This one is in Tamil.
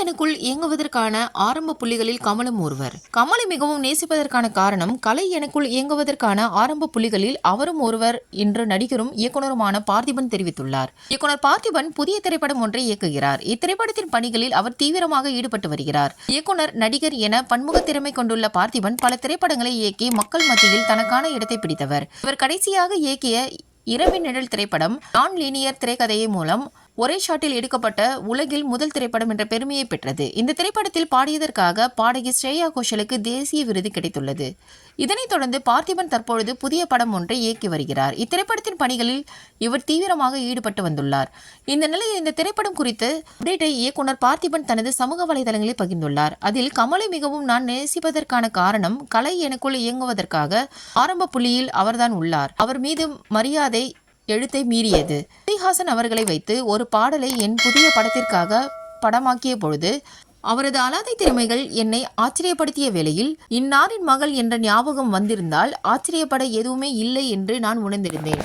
எனக்குள் இயங்குவதற்கான ஆரம்ப புள்ளிகளில் கமலும் ஒருவர். கமலை மிகவும் நேசிப்பதற்கான காரணம் கலை எனக்குள் இயங்குவதற்கான ஆரம்ப புள்ளிகளில் அவரும் ஒருவர் என்று நடிகரும் இயக்குனருமான பார்த்திபன் தெரிவித்துள்ளார். இயக்குனர் பார்த்திபன் புதிய திரைப்படம் ஒன்றை இயக்குகிறார். இத்திரைப்படத்தின் பணிகளில் அவர் தீவிரமாக ஈடுபட்டு வருகிறார். இயக்குனர், நடிகர் என பன்முக திறமை கொண்டுள்ள பார்த்திபன் பல திரைப்படங்களை இயக்கி மக்கள் மத்தியில் தனக்கான இடத்தை பிடித்தவர். இவர் கடைசியாக இயக்கிய இரவின் நிழல் திரைப்படம் நான் லீனியர் திரைக்கதையை மூலம் ஒரே ஷாட்டில் எடுக்கப்பட்ட உலகில் முதல் திரைப்படம் என்ற பெருமையை பெற்றது. இந்த திரைப்படத்தில் பாடியதற்காக பாடகி ஸ்ரேயா கோஷலுக்கு தேசிய விருது கிடைத்துள்ளது. இதனைத் தொடர்ந்து பார்த்திபன் தற்பொழுது புதிய படம் ஒன்றை இயக்கி வருகிறார். இத்திரைப்படத்தின் பணிகளில் இவர் தீவிரமாக ஈடுபட்டு வந்துள்ளார். இந்த நிலையில் இந்த திரைப்படம் குறித்து அப்டேட்டை இயக்குனர் பார்த்திபன் தனது சமூக வலைதளங்களில் பகிர்ந்துள்ளார். அதில் கமலை மிகவும் நான் நேசிப்பதற்கான காரணம் கலை எனக்குள் இயங்குவதற்காக ஆரம்ப புள்ளியில் அவர்தான் உள்ளார். அவர் மீது மரியாதை எழுத்தை மீறியது. ஸ்ரீஹாசன் அவர்களை வைத்து ஒரு பாடலை என் புதிய படத்திற்காக படமாக்கிய பொழுது அவரது அலாதை திறமைகள் என்னை ஆச்சரியப்படுத்திய வேளையில் இன்னாரின் மகள் என்ற ஞாபகம் வந்திருந்தால் ஆச்சரியப்பட எதுவுமே இல்லை என்று நான் உணர்ந்திருந்தேன்.